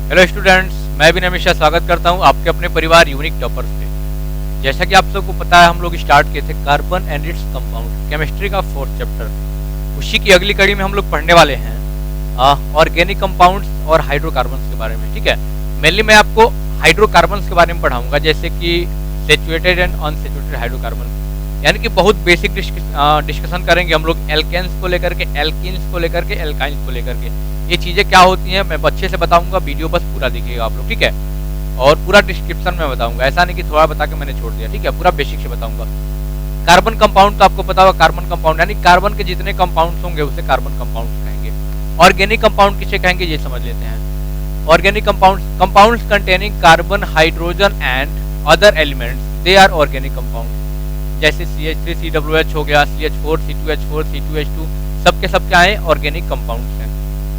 Hello students, मैं भी हमेशा स्वागत करता हूं आपके अपने परिवार यूनिक टॉपर्स पे। जैसा कि आप सबको पता है, हम लोग स्टार्ट किए थे carbon and its compound, chemistry का 4th चैप्टर। उसी की अगली कड़ी में हम लोग पढ़ने वाले हैं ऑर्गेनिक कंपाउंड्स और हाइड्रोकार्बन्स के बारे में। ठीक है, मेनली मैं आपको हाइड्रोकार्बन्स के बारे में पढ़ाऊंगा, जैसे कि सेचुरेटेड एंड अनसेचुरेटेड हाइड्रोकार्बन, यानी कि बहुत बेसिक डिस्कशन करेंगे हम लोग एल्केन्स को लेकर के, एल्किन्स को लेकर के, एल्काइंस को लेकर के। ये चीजें क्या होती हैं मैं अच्छे से बताऊंगा, वीडियो बस पूरा देखिएगा आप लोग, ठीक है। और पूरा डिस्क्रिप्शन में बताऊंगा, ऐसा नहीं कि थोड़ा बता के मैंने छोड़ दिया, ठीक है। पूरा बेसिक से बताऊंगा। कार्बन कंपाउंड तो आपको पता होगा, कार्बन कंपाउंड यानी कार्बन के जितने कंपाउंड्स होंगे उसे कार्बन कंपाउंड कहेंगे। ऑर्गेनिक कंपाउंड किसे कहेंगे ये समझ लेते हैं। Organic compounds containing carbon, hydrogen and other elements, they are organic compound. जैसे CH3 COOH हो गया, CH4 C2H4 C2H2, सबके सब क्या है, ऑर्गेनिक कंपाउंड्स हैं,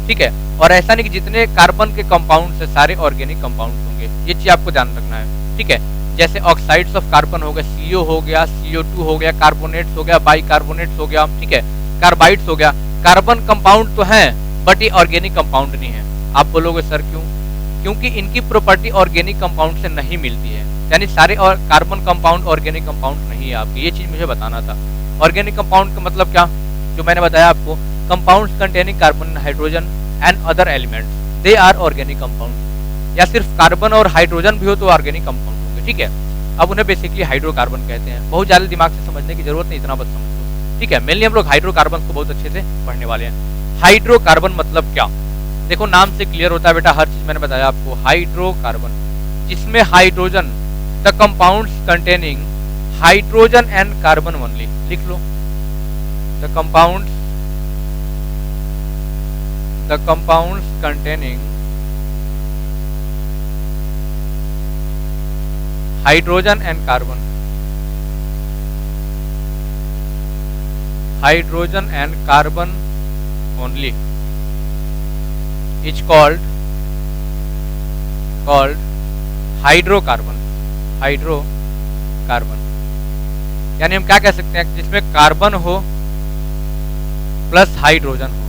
ठीक है। और ऐसा नहीं कि जितने कार्बन के कंपाउंड्स है सारे ऑर्गेनिक कंपाउंड्स होंगे, ये चीज आपको ध्यान रखना है, ठीक है। जैसे ऑक्साइड्स ऑफ कार्बन हो गया, CO हो गया, CO2 हो गया, कार्बोनेट्स हो गया, बाइकार्बोनेट्स हो गया, ठीक है, कार्बाइड्स हो गया। कार्बन कंपाउंड तो हैं बट ये ऑर्गेनिक कंपाउंड नहीं है। आप बोलोगे सर क्यों? क्योंकि इनकी प्रॉपर्टी ऑर्गेनिक कंपाउंड से नहीं मिलती है, यानी सारे और कार्बन कंपाउंड ऑर्गेनिक कंपाउंड नहीं है आपके। ये चीज मुझे बताना था। ऑर्गेनिक कंपाउंड का मतलब क्या, जो मैंने बताया आपको, compounds containing carbon, hydrogen and other elements, they are organic compound. या सिर्फ कार्बन और हाइड्रोजन भी हो तो ऑर्गेनिक कंपाउंड होंगे, ठीक है। अब उन्हें बेसिकली हाइड्रोकार्बन कहते हैं। बहुत ज्यादा दिमाग से समझने की जरूरत नहीं, इतना बस समझ लो, ठीक है। मेनली हम लोग हाइड्रोकार्बन को बहुत अच्छे से पढ़ने वाले हैं। हाइड्रोकार्बन मतलब क्या, देखो नाम से क्लियर होता है बेटा, हर चीज मैंने बताया आपको। हाइड्रोकार्बन जिसमें hydrogen, the compounds containing hydrogen and carbon only, लिख लो। The compounds containing hydrogen and carbon, hydrogen and carbon only is called hydrocarbon. Hydrocarbon यानी हम क्या कह सकते हैं, जिसमें कार्बन हो प्लस हाइड्रोजन हो,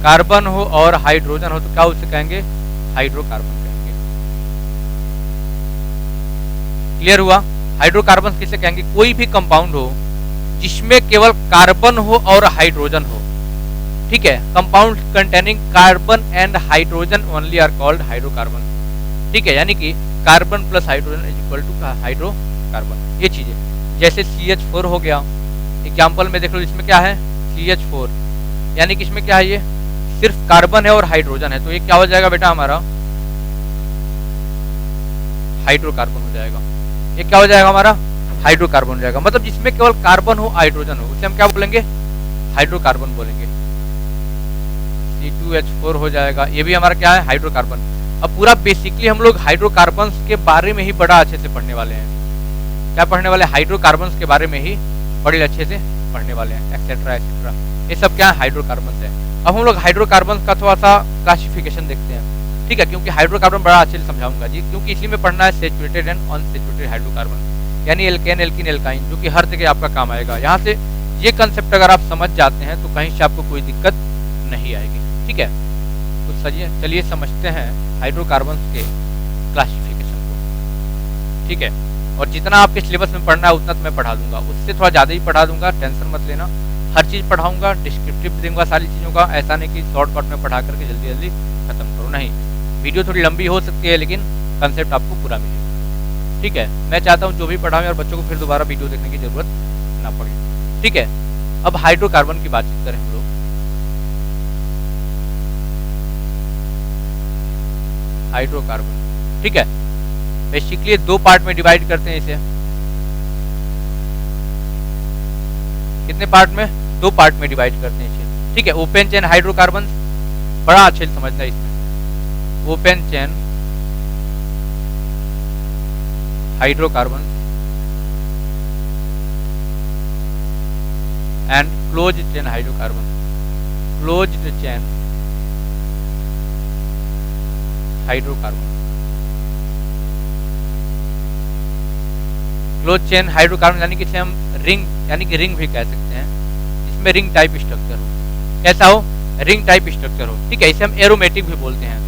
कार्बन हो और हाइड्रोजन हो तो क्या उसे कहेंगे, हाइड्रोकार्बन कहेंगे। क्लियर हुआ? हाइड्रोकार्बन किसे कहेंगे, कोई भी कंपाउंड हो जिसमें केवल कार्बन हो और हाइड्रोजन हो, ठीक है। Compound containing carbon and hydrogen only are called hydrocarbon, ठीक है। यानी कि carbon plus hydrogen is equal to hydrocarbon. ये चीजें जैसे CH4 हो गया, एग्जाम्पल में देख लो, इसमें क्या है, CH4, यानी कि इसमें क्या है, ये सिर्फ कार्बन है और हाइड्रोजन है, तो ये क्या हो जाएगा बेटा हमारा, हाइड्रोकार्बन हो जाएगा। ये क्या हो जाएगा हमारा, हाइड्रोकार्बन हो जाएगा। मतलब जिसमें केवल कार्बन हो, हाइड्रोजन हो, उसे हम क्या बोलेंगे, हाइड्रोकार्बन बोलेंगे। C2H4 हो जाएगा, ये भी हमारा क्या है, हाइड्रोकार्बन। अब पूरा बेसिकली हम लोग हाइड्रोकार्बन्स के बारे में ही बड़ा अच्छे से पढ़ने वाले हैं। क्या पढ़ने वाले, हाइड्रोकार्बन्स के बारे में ही बड़े अच्छे से पढ़ने वाले हैं, एक्सेट्रा एक्सेट्रा। ये सब क्या है, हाइड्रोकार्बन्स है। अब हम लोग हाइड्रोकार्बन का थोड़ा सा क्लासिफिकेशन देखते हैं, ठीक है, क्योंकि हाइड्रोकार्बन बड़ा अच्छे से समझाऊंगा जी, क्योंकि इसी में पढ़ना है सेचुरेटेड एंड अनसेचुरेटेड हाइड्रोकार्बन, यानी एल्केन, एल्किन, एल्काइन, जो कि हर जगह आपका काम आएगा। यहाँ से ये कंसेप्ट अगर आप समझ जाते हैं तो कहीं से आपको कोई दिक्कत नहीं आएगी, ठीक है। तो चलिए समझते हैं हाइड्रोकार्बन के क्लासिफिकेशन को, ठीक है। और जितना आपके सिलेबस में पढ़ना है उतना तो मैं पढ़ा दूंगा, उससे थोड़ा ज्यादा ही पढ़ा दूंगा, टेंशन मत लेना। हर चीज पढ़ाऊंगा, डिस्क्रिप्टिव दूंगा सारी चीजों का, ऐसा नहीं कि शॉर्टकट में पढ़ा करके जल्दी जल्दी खत्म करो, नहीं। वीडियो थोड़ी लंबी हो सकती है लेकिन कंसेप्ट आपको पूरा मिलेगा, ठीक है। मैं चाहता हूँ जो भी पढ़ाऊँ यार बच्चों को फिर दोबारा वीडियो देखने की जरूरत ना पड़े, ठीक है। अब हाइड्रोकार्बन की बातचीत करें हम लोग। हाइड्रोकार्बन, ठीक है, बेसिकली 2 पार्ट में डिवाइड करते हैं इसे। कितने पार्ट में, 2 पार्ट में डिवाइड करते हैं इसे, ठीक है। ओपन चेन हाइड्रोकार्बन, बड़ा अच्छे से समझना है इसमें, open chain hydrocarbon and closed chain hydrocarbon. Closed chain hydrocarbon, close chain hydrocarbon यानी कि इसे हम रिंग, यानी कि रिंग भी कह सकते हैं, इसमें रिंग टाइप स्ट्रक्चर हो। कैसा हो, रिंग टाइप स्ट्रक्चर हो, ठीक है। इसे हम एरोमेटिक भी बोलते हैं।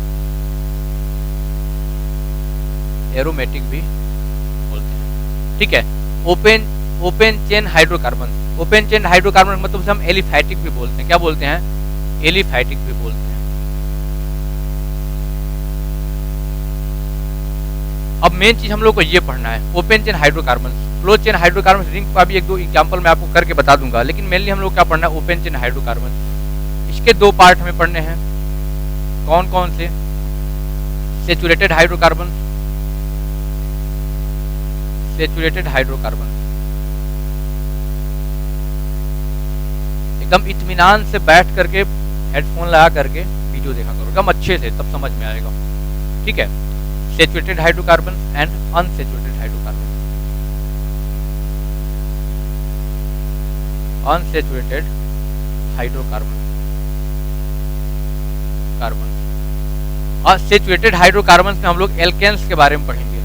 एरोमेटिक भी बोलते हैं। ठीक है, open chain hydrocarbon, open chain hydrocarbon मतलब हम एलिफैटिक भी बोलते हैं। क्या बोलते हैं? एलिफैटिक भी बोलते हैं। अब मेन चीज हम लोग को ये पढ़ना है, open chain hydrocarbon, close chain hydrocarbon ring का भी एक दो एग्जांपल मैं आपको करके बता दूंगा, लेकिन मेनली हम लोग क्या पढ़ना है? Open chain hydrocarbon. इसके दो पार्ट हमें पढ़ने हैं। कौन कौन से? Saturated hydrocarbon, saturated hydrocarbon. एकदम इत्मीनान से बैठ करके हेडफोन लगा करके वीडियो देखा करो एकदम अच्छे से, तब समझ में आएगा। ठीक है, saturated hydrocarbon and unsaturated hydrocarbon. Unsaturated hydrocarbon, saturated hydrocarbon में हम लोग एल्केन्स के बारे में पढ़ेंगे।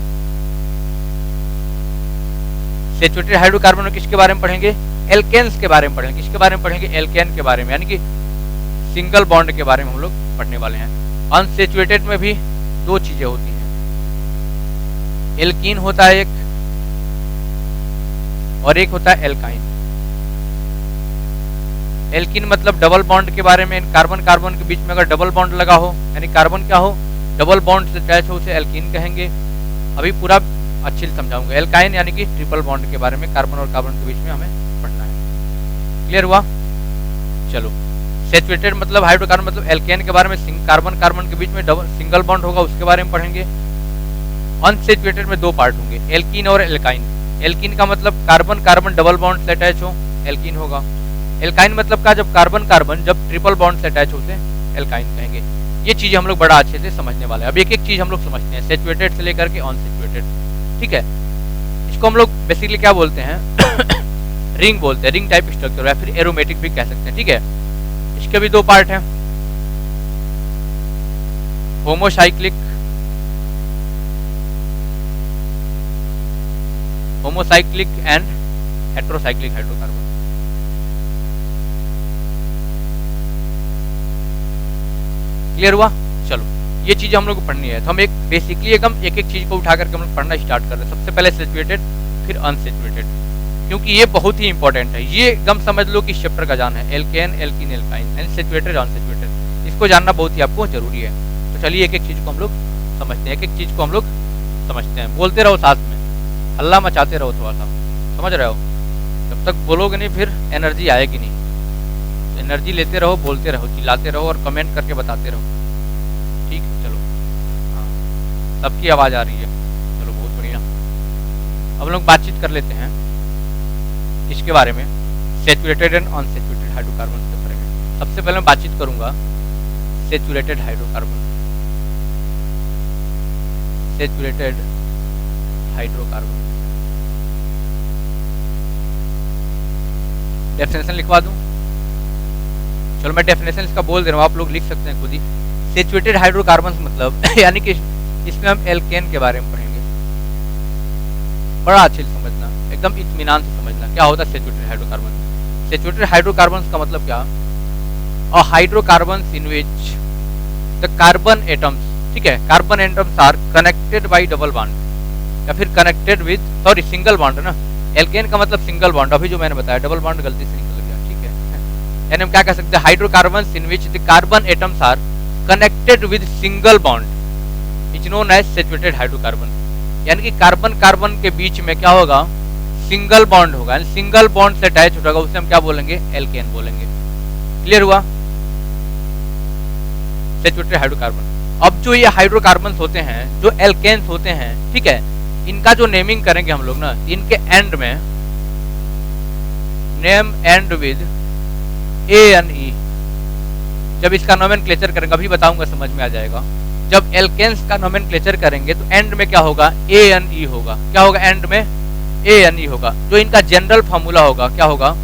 सैचुरेटेड हाइड्रोकार्बन में किसके बारे में पढ़ेंगे? एल्केन्स के बारे में पढ़ेंगे। किसके बारे में पढ़ेंगे? एल्केन के बारे में, यानी कि सिंगल बॉन्ड के बारे में हम लोग पढ़ने वाले हैं। अनसैचुरेटेड में भी दो चीजें होती हैं, एल्कीन होता है एक, और एक होता है एल्काइन। एल्कीन मतलब डबल बॉन्ड के बारे में, कार्बन कार्बन के बीच में अगर डबल बॉन्ड लगा हो, यानी कार्बन क्या हो? डबल बॉन्ड से अटैच हो, उसे एल्कीन कहेंगे। अभी पूरा अच्छे से समझाऊंगा। एल्काइन यानी कि ट्रिपल बॉन्ड के बारे में, कार्बन और कार्बन के बीच में हमें पढ़ना है। क्लियर हुआ? चलो, सैचुरेटेड मतलब हाइड्रोकार्बन मतलब एल्केन के बारे में, कार्बन कार्बन के बीच में डबल सिंगल बॉन्ड होगा उसके बारे में पढ़ेंगे। अनसैचुरेटेड में दो पार्ट होंगे, एल्कीन और एल्काइन। एल्कीन का मतलब कार्बन कार्बन डबल बॉन्ड से अटैच हो, एल्कीन होगा। एल्काइन मतलब का जब कार्बन कार्बन जब ट्रिपल बॉन्ड से अटैच होते हैं, एल्काइन कहेंगे। ये चीजें हम लोग बड़ा अच्छे से समझने वाले हैं। अब एक एक चीज हम लोग समझते हैं, सैचुरेटेड से लेकर के अनसैचुरेटेड। ठीक है, इसको हम लोग बेसिकली क्या बोलते हैं? रिंग बोलते हैं, रिंग टाइप स्ट्रक्चर, या फिर एरोमेटिक भी कह सकते हैं। ठीक है, इसके भी दो पार्ट हैं, homocyclic, homocyclic and heterocyclic hydrocarbon. Clear हुआ? चलो, ये चीज हम लोग को पढ़नी है, तो हम एक बेसिकली एकदम एक एक चीज को उठा करके हम लोग पढ़ना स्टार्ट कर रहे हैं। सबसे पहले सैचुरेटेड, फिर अनसैचुरेटेड, क्योंकि ये बहुत ही इंपॉर्टेंट है। ये एकदम समझ लो कि इस चैप्टर का जान है, alkane alkene alkyne and saturated unsaturated. इसको जानना बहुत ही आपको जरूरी है। तो चलिए एक एक चीज को हम लोग समझते हैं, एक एक चीज को हम लोग समझते हैं। बोलते रहो साथ में, हल्ला मचाते रहो थोड़ा सा, समझ रहे हो? जब तक बोलोगे नहीं फिर एनर्जी आएगी नहीं। एनर्जी लेते रहो, बोलते रहो, चिल्लाते रहो और कमेंट करके बताते रहो। ठीक है, चलो, हाँ, सबकी आवाज आ रही है, चलो बहुत बढ़िया। अब लोग बातचीत कर लेते हैं इसके बारे में, सैचुरेटेड एंड अनसैचुरेटेड हाइड्रोकार्बन के बारे में। सबसे पहले मैं बातचीत करूंगा saturated hydrocarbon, saturated hydrocarbon. Definition लिखवा दूं? चलो मैं डेफिनेशन इसका बोल दे रहा हूँ, आप लोग लिख सकते हैं खुद ही। सैचुरेटेड हाइड्रोकार्बन मतलब यानी कि इसमें हम एल्केन के बारे में पढ़ेंगे। बड़ा अच्छे से समझना, एकदम इत्मीनान से समझना क्या होता है सैचुरेटेड हाइड्रोकार्बन। सैचुरेटेड हाइड्रोकार्बन का मतलब क्या? A hydrocarbon in which the carbon atoms, ठीक है, carbon atoms are connected by double bond, या फिर connected with, sorry single bond है ना। एल्केन का मतलब सिंगल बॉन्ड, अभी जो मैंने बताया डबल बॉन्ड गलती से निकल गया। ठीक है, यानी हम क्या कह सकते हैं? Hydrocarbon in which the carbon atoms are connected with single bond is known as saturated hydrocarbon. यानी कि कार्बन कार्बन के बीच में क्या होगा? सिंगल बॉन्ड होगा, यानी सिंगल बॉन्ड से अटैच होगा, उसे हम क्या बोलेंगे? एल्केन बोलेंगे। क्लियर हुआ? Saturated hydrocarbon. अब जो ये हाइड्रोकार्बन होते हैं, जो एल्केन्स होते हैं, ठीक है, इनका जो नेमिंग करेंगे हम लोग ना, इनके एंड में नेम एंड विद ANE। जब इसका नोमेनक्लेचर करेंगे, अभी बताऊंगा, समझ में आ जाएगा। जब एल्केन्स का नोमेनक्लेचर करेंगे तो एंड में क्या होगा? ANE होगा। क्या होगा? एंड में ANE होगा। जो इनका जनरल फॉर्मूला होगा क्या होगा?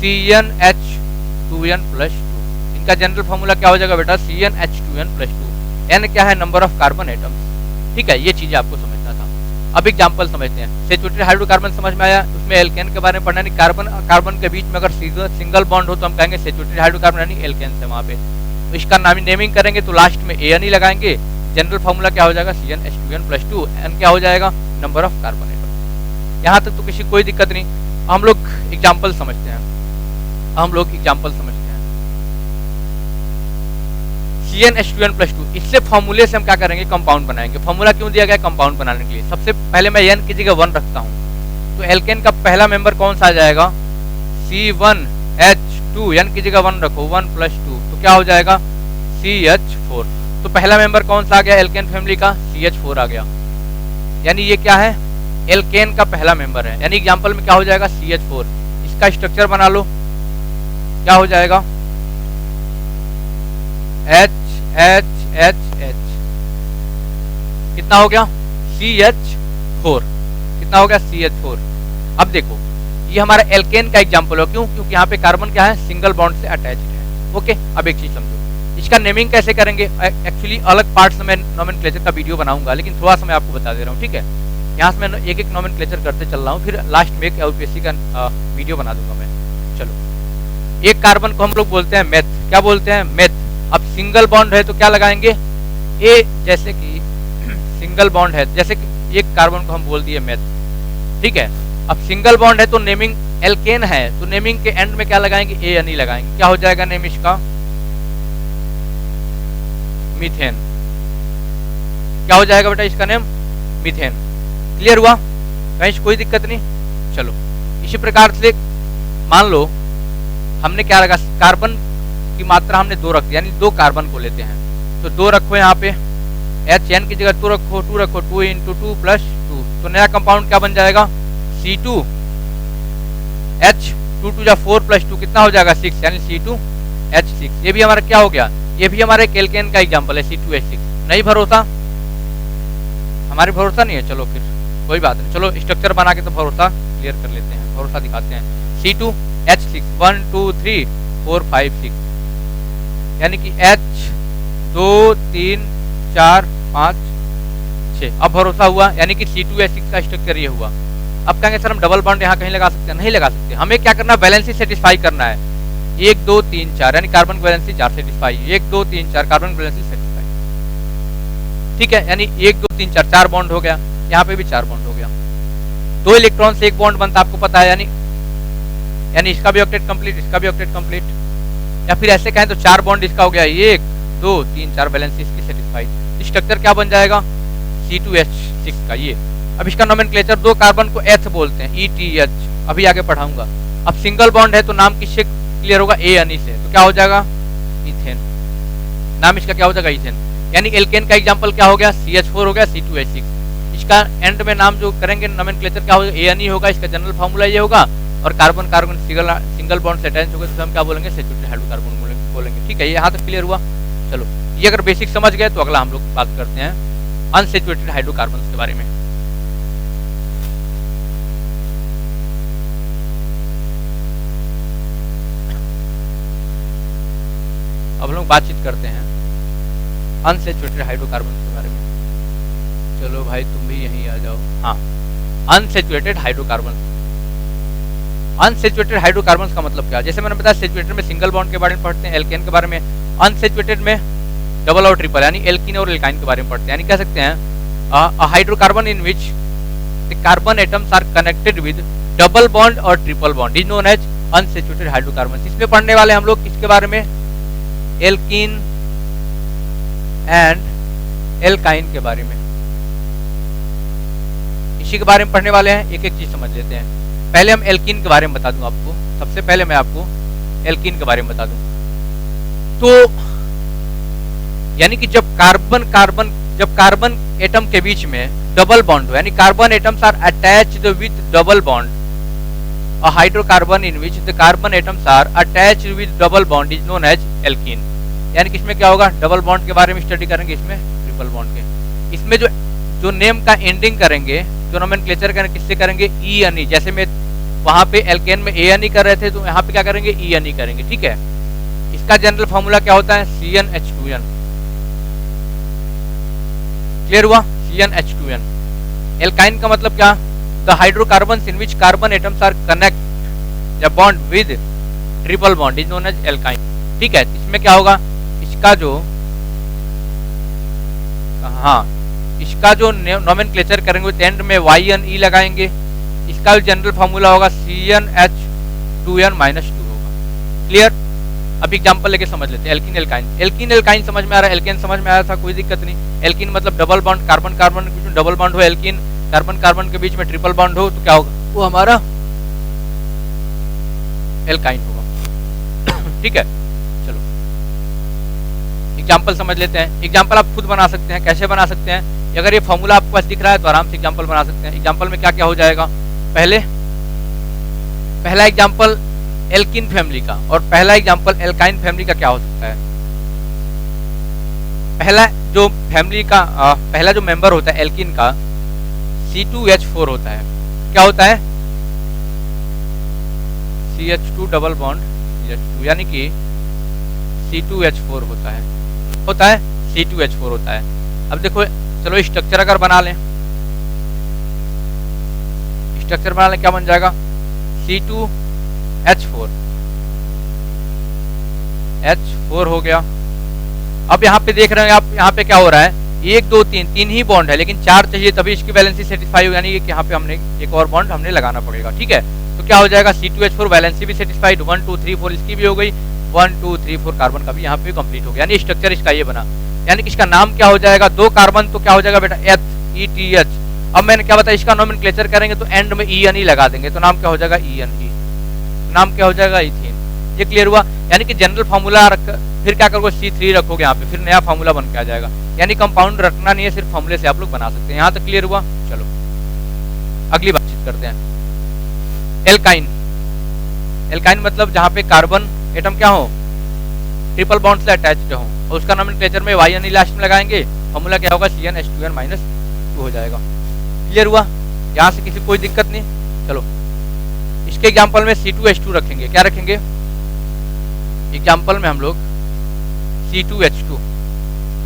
CnH2n+2। इनका जनरल फॉर्मूला क्या हो जाएगा बेटा? CnH2n+2। N क्या है? Number of carbon atoms. ठीक है, ये चीजें आपको समझना था। अब एग्जांपल समझते हैं। सैचुरेटेड हाइड्रोकार्बन समझ में आया, उसमें एल्केन के बारे में पढ़ना नहीं। कार्बन कार्बन के बीच में अगर सिंगल बॉन्ड हो तो हम कहेंगे सैचुरेटेड हाइड्रोकार्बन, यानी एल्केन से वहां पे। तो इसका नाम नेमिंग करेंगे तो लास्ट में ANE लगाएंगे, जनरल फार्मूला क्या हो जाएगा, CnH2n प्लस 2, n क्या हो जाएगा, नंबर ऑफ कार्बन एटम। यहाँ तक तो किसी कोई दिक्कत नहीं। हम लोग एग्जाम्पल समझते हैं, CnH2n प्लस 2, इससे फॉर्मूले से हम क्या करेंगे, कंपाउंड बनाएंगे। फॉर्मूला क्यों दिया गया, कंपाउंड बनाने के लिए। सबसे पहले मैं n की जगह 1 रखता हूँ, तो एल्केन का पहला मेंबर कौन सा आ जाएगा, C1H2, n की जगह 1 रखो, 1 प्लस 2, तो क्या हो जाएगा, CH4। तो पहला मेंबर कौन सा आ गया एल्केन फैमिली का, CH4 आ गया, यानी ये क्या है, एल्केन का पहला मेंबर है। यानी एग्जांपल में क्या हो जाएगा, CH4। इसका स्ट्रक्चर बना लो, क्या हो जाएगा, HHHH, कितना हो गया, CH4, कितना हो गया, CH4। अब देखो ये हमारा एल्केन का एग्जांपल हो, क्यों, क्योंकि यहाँ पे कार्बन क्या है, सिंगल बॉन्ड से अटैच्ड है। ओके, अब एक चीज समझो, इसका नेमिंग कैसे करेंगे। एक्चुअली अलग पार्ट्स में नोमेनक्लेचर का वीडियो बनाऊंगा, लेकिन थोड़ा सा मैं आपको बता दे रहा हूँ, ठीक है। यहाँ से मैं एक एक नोमेनक्लेचर करते चल रहा हूँ, फिर लास्ट में एक यूपीएससी का वीडियो बना दूंगा मैं। चलो, एक कार्बन को हम लोग बोलते हैं मेथ, क्या बोलते हैं, मेथ। अब सिंगल बॉन्ड है तो क्या लगाएंगे, ए, जैसे कि सिंगल बॉन्ड है, जैसे कि एक कार्बन को हम बोल दिए मेथ, ठीक है। अब सिंगल बॉन्ड है तो नेमिंग एल्केन है, तो नेमिंग के एंड में क्या लगाएंगे, ए यानी लगाएंगे, क्या हो जाएगा नेम इसका, मीथेन। क्या हो जाएगा बेटा इसका नेम, मीथेन। क्लियर हुआ, कहीं से कोई दिक्कत नहीं। चलो, इसी प्रकार से मान लो हमने क्या रखा, कार्बन की मात्रा हमने 2 रख दी, यानी 2 कार्बन को लेते हैं, तो 2 रखो यहाँ पे, HN की जगह 2 रखो, 2 रखो, 2 × 2 + 2, तो नया कंपाउंड क्या बन जाएगा, C2H, 2 × 4 + 2 कितना हो जाएगा, 6, यानी C2H6। ये भी हमारा क्या हो गया, ये भी हमारे एल्केन का एग्जांपल है, C2H6। नहीं भरोसा, हमारे भरोसा नहीं है, चलो फिर कोई बात नहीं, चलो स्ट्रक्चर बना के तो भरोसा क्लियर कर लेते हैं, भरोसा दिखाते हैं। C2H6, 1 2 3 4 5 6, यानी कि H 2 3 4 5 6। अब भरोसा हुआ, यानी कि C2H6 का स्ट्रक्चर ये हुआ। अब कहेंगे सर हम डबल बॉन्ड यहाँ कहीं लगा सकते हैं, नहीं लगा सकते। हमें क्या करना, बैलेंस सेटिस्फाई करना है, 1 2 3 4, यानी carbon balance 4 satisfy, 1 2 3 4 carbon balance satisfy, ठीक है। यानी 1 2 3 4 4 बॉन्ड हो गया, यहाँ पे भी 4 बॉन्ड हो गया, 2 इलेक्ट्रॉन से 1 बॉन्ड बनता, आपको पता है, यानी इसका भी ऑक्टेट कंप्लीट, इसका भी ऑक्टेट कंप्लीट। या फिर ऐसे कहें तो 4 बॉन्ड इसका हो गया, 1 2 3 4 बैलेंस इसकी सेटिस्फाइड। स्ट्रक्चर क्या बन जाएगा, C2H6 का ये। अब इसका नोमेनक्लेचर, 2 कार्बन को एथ बोलते हैं, ETH, अभी आगे पढ़ाऊंगा। अब सिंगल बॉन्ड है तो नाम किससे क्लियर होगा, ए यानी से, तो क्या हो जाएगा, इथेन। नाम इसका क्या हो जाएगा, इथेन। यानी एल्केन का एग्जांपल क्या हो गया, CH4 हो गया, C2H6। इसका एंड में नाम जो करेंगे नोमेनक्लेचर क्या होगा, ए यानी होगा, इसका जनरल फार्मूला ये होगा। और कार्बन कार्बन सिंगल बॉन्ड से अटैच होगा तो हम क्या बोलेंगे, सैचुरेटेड हाइड्रोकार्बन बोलेंगे, ठीक है। ये यहाँ तक क्लियर हुआ। चलो, ये अगर बेसिक समझ गए तो अगला हम लोग बात करते हैं अनसैचुरेटेड हाइड्रोकार्बन के बारे में। अब लोग बातचीत करते हैं अनसैचुरेटेड हाइड्रोकार्बन के बारे में। चलो भाई तुम भी यहीं आ जाओ। हाँ, अनसैचुरेटेड हाइड्रोकार्बन। अनसैचुरेटेड हाइड्रोकार्बन का मतलब क्या, जैसे मैंने बताया सैचुरेटेड में सिंगल बॉन्ड के बारे में पढ़ते हैं, एल्केन के बारे में। अनसैचुरेटेड में डबल और ट्रिपल, यानी एल्कीन और एल्काइन के बारे में पढ़ते हैं। यानी कह सकते हैं hydrocarbon in which the carbon atoms are connected with double bond और triple bond is known as unsaturated hydrocarbon. इसमें पढ़ने वाले हम लोग किसके बारे में, एल्कीन एंड एल्काइन के बारे में, इसी के बारे में पढ़ने वाले हैं। एक एक चीज समझ लेते हैं। पहले हम एल्कीन के बारे में बता दूं आपको, सबसे पहले मैं आपको एल्कीन के बारे में बता दूं। तो यानी कि जब कार्बन एटम के बीच में डबल बॉन्ड हो, यानी carbon atoms are attached with double bond, a hydrocarbon in which the carbon atoms are attached with double bond is known as alkene। यानी कि इसमें क्या होगा, डबल बॉन्ड के बारे में स्टडी करेंगे, इसमें ट्रिपल बॉन्ड के। इसमें जो नेम का एंडिंग करेंगे, जो नोमेनक्लेचर करेंगे, किससे करेंगे, ई यानी। जैसे में वहां पे एल्केन में ए यानी कर रहे थे, तो यहाँ पे क्या करेंगे, ई यानी करेंगे, ठीक है। इसका जनरल फॉर्मूला क्या होता है, CnH2n। क्लियर हुआ, CnH2n। एल्काइन का मतलब क्या, the hydrocarbons in which carbon atoms are connect the bond with triple bond is known as alkyne, ठीक है। इसमें क्या होगा, इसका जो हाँ, इसका जो नोमेनक्लेचर करेंगे तो एंड में YnE लगाएंगे। इसका जो जनरल फार्मूला होगा CnH2n -2 होगा। क्लियर? अब एग्जांपल लेके समझ लेते हैं। एल्कीन एल्काइन, एल्कीन एल्काइन समझ में आ रहा है, एल्केन समझ में आया था, कोई दिक्कत नहीं। एल्कीन मतलब डबल बॉन्ड, कार्बन कार्बन के बीच में डबल बॉन्ड हो, एल्कीन कार्बन कार्बन के बीच में ट्रिपल बॉन्ड हो तो क्या होगा, वो हमारा एल्काइन होगा। ठीक है, चलो एग्जांपल समझ लेते हैं। एग्जांपल आप खुद बना सकते हैं। कैसे बना सकते हैं? अगर ये फॉर्मूला आपके पास दिख रहा है तो आराम से एग्जांपल बना सकते हैं। एग्जांपल में क्या क्या हो जाएगा, पहला एग्जांपल एल्कीन फैमिली का और पहला एग्जांपल एल्काइन फैमिली का क्या हो सकता है। पहला जो फैमिली का पहला जो मेंबर होता है एल्कीन का C2H4 होता है। क्या होता है? CH2 डबल बॉन्ड CH2, यानी कि C2H4 होता है C2H4 होता है। अब देखो, चलो स्ट्रक्चर अगर बना लें, स्ट्रक्चर बना लें, क्या बन जाएगा C2H4 हो गया। अब यहाँ पे देख रहे हैं आप, यहाँ पे क्या हो रहा है, 1 2 3 तीन ही बॉन्ड है, लेकिन 4 चाहिए तभी इसकी वैलेंसी सेटिस्फाई हो, यानी कि यहाँ पे हमने एक और बॉन्ड हमने लगाना पड़ेगा। ठीक है, तो क्या हो जाएगा, C2H4 वैलेंसी भी सेटिस्फाइड, 1 2 3 4 इसकी भी हो गई, 1 2 3 4 कार्बन का भी यहाँ पे कंप्लीट हो गया, यानी स्ट्रक्चर इसका ये बना। यानी कि इसका नाम क्या हो जाएगा, 2 कार्बन तो क्या हो जाएगा बेटा ETH। अब मैंने क्या बताया, इसका नोमेनक्लेचर करेंगे तो एंड में EnE लगा देंगे, तो नाम क्या हो जाएगा EnE, नाम क्या हो जाएगा इथीन। ये क्लियर हुआ? यानी कि जनरल फार्मूला रख, फिर क्या करोगे C3 रखोगे यहाँ पे, फिर नया फार्मूला बन के आ जाएगा। यानी कंपाउंड रखना नहीं है, सिर्फ फार्मूले से आप लोग बना सकते हैं। यहाँ तक क्लियर हुआ? चलो अगली बातचीत करते हैं। एल्काइन, एल्काइन मतलब जहाँ पे कार्बन एटम क्या हो, ट्रिपल बॉन्ड से अटैच्ड हो, और उसका नोमेनक्लेचर में YnE लास्ट में लगाएंगे, फार्मूला क्या होगा CnH2n -2 हो जाएगा। क्लियर हुआ? यहाँ से किसी कोई दिक्कत नहीं। चलो इसके एग्जांपल में C2H2 रखेंगे। क्या रखेंगे एग्जांपल में हम लोग? C2H2।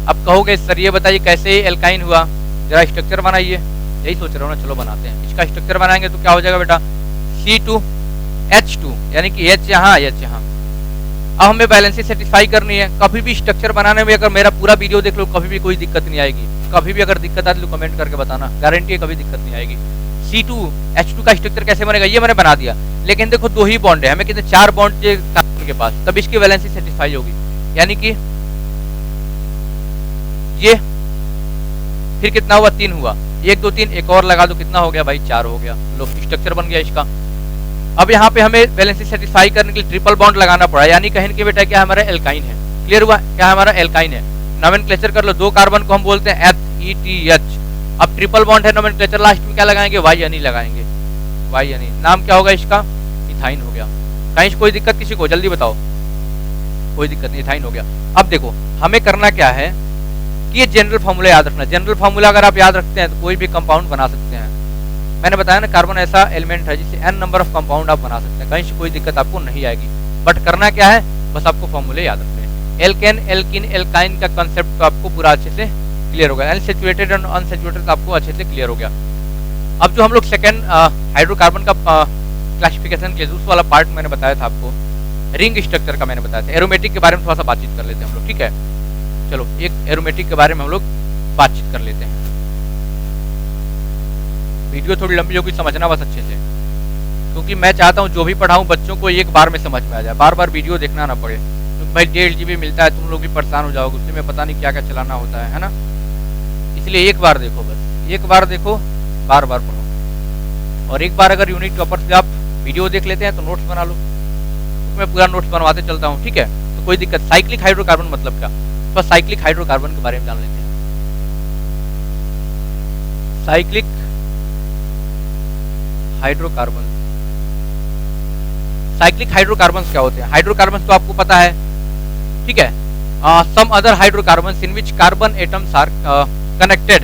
अब कहोगे सर ये बताइए कैसे एल्काइन हुआ, जरा स्ट्रक्चर बनाइए। यही सोच रहा हूँ ना, चलो बनाते हैं। इसका स्ट्रक्चर बनाएंगे तो क्या हो जाएगा बेटा, C2H2, यानी कि H यहाँ H यहाँ। अब हमें बैलेंसी सेटिस्फाई करनी है। कभी भी स्ट्रक्चर बनाने में अगर मेरा पूरा वीडियो देख लो, कभी भी कोई दिक्कत नहीं आएगी। कभी भी अगर दिक्कत आती तो कमेंट करके बताना, गारंटी है कभी दिक्कत नहीं आएगी। C2H2 का स्ट्रक्चर कैसे बनेगा, ये मैंने बना दिया, लेकिन देखो 2 ही बॉन्ड है, हमें कितने 4 बॉन्ड कार्बन के पास, तब इसकी वैलेंसी सेटिस्फाई होगी। यानी कि ये फिर कितना हुआ, 3 हुआ, 1 2 3 एक और लगा दो, कितना हो गया भाई, 4 हो गया। लो स्ट्रक्चर बन गया इसका। अब यहाँ पे हमें वैलेंसी सेटिस्फाई करने के लिए ट्रिपल बॉन्ड लगाना पड़ा, यानी कहें कि बेटा क्या हमारा एल्काइन है। क्लियर हुआ? क्या हमारा एल्काइन है। नोमेनक्लेचर कर लो, 2 कार्बन को हम बोलते हैं ETH। अब ट्रिपल बॉन्ड है, नोमेनक्लेचर लास्ट में क्या लगाएंगे, YnE लगाएंगे, YnE। नाम क्या होगा इसका, इथाइन हो गया। कहीं कोई दिक्कत किसी को, जल्दी बताओ? कोई दिक्कत नहीं, इथाइन हो गया। अब देखो हमें करना क्या है कि ये जनरल फार्मूला याद रखना। जनरल फार्मूला अगर आप याद रखते हैं तो कोई भी कंपाउंड बना सकते हैं। मैंने बताया ना, कार्बन ऐसा एलिमेंट है जिससे n नंबर ऑफ कंपाउंड आप बना सकते हैं, कहीं से कोई दिक्कत आपको नहीं आएगी। बट करना क्या है, बस आपको फॉर्मूले याद रखने हैं। एल्केन एल्कीन एल्काइन का कंसेप्ट तो आपको पूरा अच्छे से क्लियर होगा। अनसैचुरेटेड और अनसैचुरेटेड आपको अच्छे से क्लियर हो गया। अब जो हम लोग सेकेंड हाइड्रोकार्बन का क्लासिफिकेशन के उस वाला पार्ट मैंने बताया था आपको, रिंग स्ट्रक्चर का मैंने बताया था। एरोमेटिक के बारे में थोड़ा सा बातचीत कर लेते हैं हम लोग, ठीक है? चलो एक एरोमेटिक के बारे में हम लोग बातचीत कर लेते हैं। वीडियो थोड़ी लंबी होगी, समझना बस अच्छे से, क्योंकि मैं चाहता हूँ जो भी पढ़ाऊँ बच्चों को एक बार में समझ में आ जाए, बार बार वीडियो देखना ना पड़े। क्योंकि भाई 1.5 GB मिलता है, तुम लोग भी परेशान हो जाओगे, उसमें मैं पता नहीं क्या क्या चलाना होता है ना। इसलिए एक बार देखो, बस एक बार देखो, बार बार पढ़ो। और एक बार अगर यूनिक टॉपर से आप वीडियो देख लेते हैं तो नोट्स बना लो, मैं पूरा नोट्स बनवाते चलता हूँ, ठीक है? तो कोई दिक्कत। साइक्लिक हाइड्रोकार्बन मतलब क्या, बस साइक्लिक हाइड्रोकार्बन के बारे में जान लेते हैं। साइक्लिक हाइड्रोकार्बन, साइक्लिक हाइड्रोकार्बन्स क्या होते हैं? हाइड्रोकार्बन्स तो आपको पता है, ठीक है? Some other hydrocarbons in which carbon atoms are connected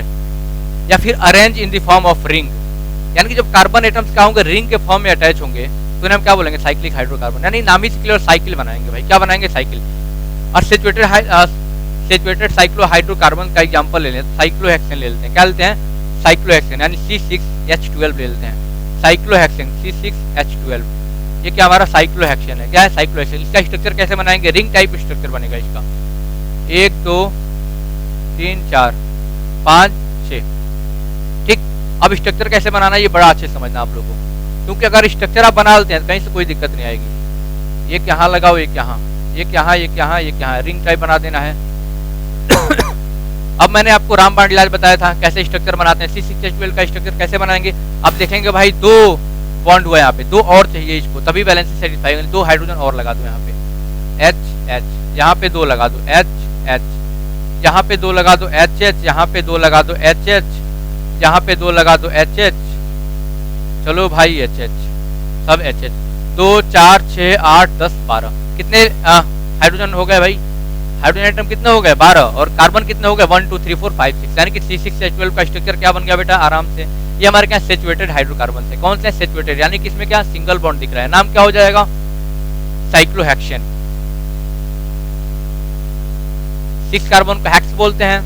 या फिर arrange in the form of ring. यानी कि जब कार्बन एटम्स क्या होंगे, रिंग के फॉर्म में अटैच होंगे, तो इन्हें हम क्या बोलेंगे, साइक्लिक हाइड्रोकार्बन। यानी नाम ही क्लियर, साइकिल बनाएंगे भाई। क्या बनाएंगे, साइकिल। और सैचुरेटेड साइक्लोहाइड्रोकार्बन का एग्जांपल ले लें, साइक्लोहेक्सेन ले लेते हैं। क्या लेते हैं, साइक्लोहेक्सेन, यानी C6H12 ले लेते हैं। साइक्लोहेक्सेन C6H12, ये क्या हमारा साइक्लोहेक्सेन है। क्या है, साइक्लोहेक्सेन। इसका स्ट्रक्चर कैसे बनाएंगे, रिंग टाइप स्ट्रक्चर बनेगा इसका। 1 2 3 4, 5 6। ठीक, अब स्ट्रक्चर कैसे बनाना है ये बड़ा अच्छे समझना आप लोगों को, क्योंकि अगर स्ट्रक्चर आप बना लेते हैं कहीं से कोई दिक्कत नहीं आएगी। एक यहाँ लगाओ, एक यहाँ, एक यहाँ, एक यहाँ, एक यहाँ, रिंग टाइप बना देना है। अब मैंने आपको रामबाण इलाज बताया था कैसे स्ट्रक्चर बनाते हैं। C6H12 का स्ट्रक्चर कैसे बनाएंगे। अब देखेंगे भाई 2 बॉन्ड हुआ यहाँ पे, 2 और चाहिए इसको, तभी बैलेंस सेटिस्फाई होगी। 2 हाइड्रोजन और लगा दो यहाँ पे, H H, यहाँ पे 2 लगा दो, H H, यहाँ पे 2 लगा दो, H H, यहाँ पे 2 लगा दो, H H, यहाँ पे 2 लगा दो, H H। चलो भाई H H, सब H H। 2 4 6 8 10 12 कितने हाइड्रोजन हो गए भाई। हाइड्रोजन एटम कितने हो गए 12, और कार्बन कितने हो गए 1 2 3 4 5 6, यानी कि C6H12 का स्ट्रक्चर क्या बन गया बेटा आराम से। ये हमारे क्या सैचुरेटेड हाइड्रोकार्बन है। कौन से सैचुरेटेड, यानी कि इसमें क्या सिंगल बॉन्ड दिख रहा है, नाम क्या हो जाएगा साइक्लोहेक्सेन। 6 कार्बन को हेक्स बोलते हैं,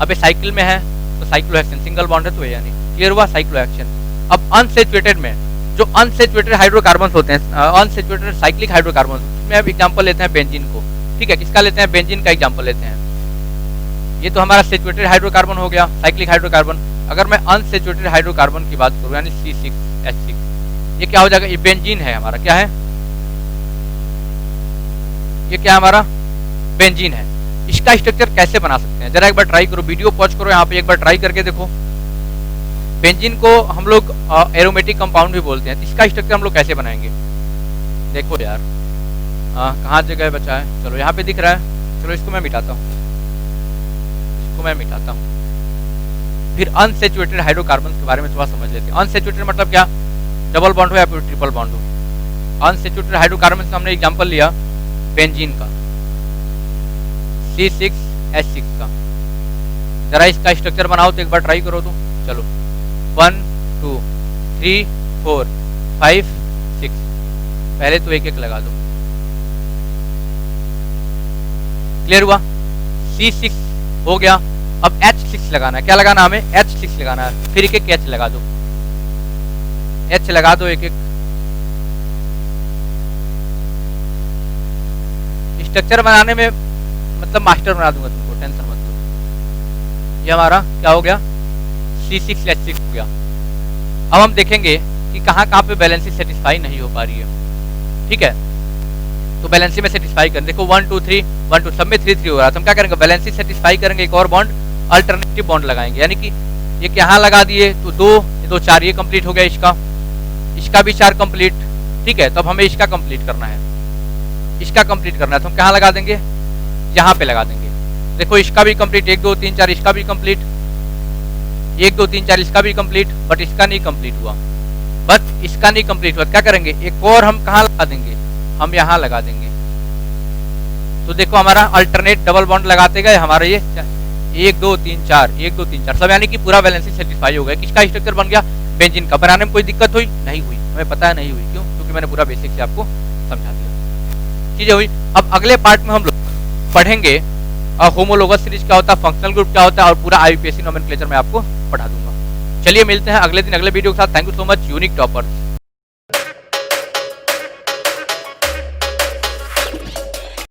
अब ये साइकिल में है तो साइक्लोहेक्सेन, सिंगल बॉन्ड है तो ये, यानी क्लियर हुआ साइक्लोहेक्सेन। अब अनसैचुरेटेड में जो अनसैचुरेटेड हाइड्रोकार्बन होते हैं, अनसैचुरेटेड साइक्लिक हाइड्रोकार्बन, उसमें अब एग्जांपल लेते हैं बेंजीन को। ठीक है, किसका लेते हैं, बेंजीन का एग्जांपल लेते हैं। ये तो हमारा सैचुरेटेड हाइड्रोकार्बन हो गया, साइक्लिक हाइड्रोकार्बन। अगर मैं अनसैचुरेटेड हाइड्रोकार्बन की बात करूं यानी C6H6, ये क्या हो जाएगा, ये बेंजीन है हमारा, क्या है ये, क्या हमारा बेंजीन है। इसका स्ट्रक्चर कैसे बना सकते हैं, जरा एक बार ट्राई करो, वीडियो पॉज करो यहाँ पे, एक बार ट्राई करके देखो। बेंजीन को हम लोग एरोमेटिक कंपाउंड भी बोलते हैं, तो इसका स्ट्रक्चर हम लोग कैसे बनाएंगे। देखो यार कहाँ जगह बचा है, चलो यहाँ पे दिख रहा है, चलो इसको मैं मिटाता हूँ, इसको मैं मिटाता हूँ। फिर अनसैचुरेटेड हाइड्रोकार्बन के बारे में थोड़ा समझ लेते हैं। अनसैचुरेटेड मतलब क्या, डबल बॉन्ड हो या फिर ट्रिपल बॉन्ड हो। अनसैचुरेटेड हाइड्रोकार्बन से हमने एग्जांपल लिया बेंजीन का, C6H6 का। जरा इसका स्ट्रक्चर बनाओ तो एक बार ट्राई करो तो, चलो 1 2 3 4 5 6, पहले तो एक एक लगा दो, क्लियर हुआ। C6 हो गया, अब H6 लगाना है, क्या लगाना हमें H6 लगाना है, फिर एक एक H लगा दो, H लगा दो एक एक। स्ट्रक्चर बनाने में मतलब मास्टर बना दूंगा तुमको, टेंशन मत लो। ये हमारा क्या हो गया C6H6 हो गया। अब हम देखेंगे कि कहाँ कहाँ पे बैलेंसी सेटिस्फाई नहीं हो पा रही है। ठीक है, तो बैलेंसी में सेटिस्फाई करें, देखो 1 2 3 1 2 सब में 3 3 हो रहा था, हम क्या करेंगे बैलेंसी सेटिस्फाई करेंगे, एक और बॉन्ड अल्टरनेटिव बॉन्ड लगाएंगे, यानी कि ये यहाँ लगा दिए तो 2 2 4, ये कंप्लीट हो गया, इसका भी 4 कंप्लीट। ठीक है, तो अब हमें इसका कंप्लीट करना है, इसका कंप्लीट करना है, तो हम कहाँ लगा देंगे, यहाँ पे लगा देंगे। देखो इसका भी कंप्लीट, 1 2 3 4, इसका भी कंप्लीट, 1 2 3 4 इसका भी कंप्लीट, बट इसका नहीं कंप्लीट हुआ, बट इसका नहीं कंप्लीट हुआ, क्या करेंगे एक और हम कहाँ लगा देंगे, हम यहाँ लगा देंगे। तो देखो हमारा अल्टरनेट डबल बॉन्ड लगाते गए, हमारा ये 1 2 3 4 1 2 3 4 सब, यानी कि पूरा बैलेंसी सेटिस्फाई हो गया। किसका स्ट्रक्चर बन गया, बेंजीन का। बनाने में कोई दिक्कत हुई नहीं हुई, हमें पता है नहीं हुई, क्यों, क्योंकि मैंने पूरा बेसिक से आपको समझा दिया, चीजें हुई। अब अगले पार्ट में हम लोग पढ़ेंगे होमोलोगस सीरीज क्या होता है, फंक्शनल ग्रुप क्या होता है, और पूरा IUPAC नोमेनक्लेचर में आपको पढ़ा दूंगा। चलिए मिलते हैं अगले दिन अगले वीडियो के साथ। Thank you so much unique toppers.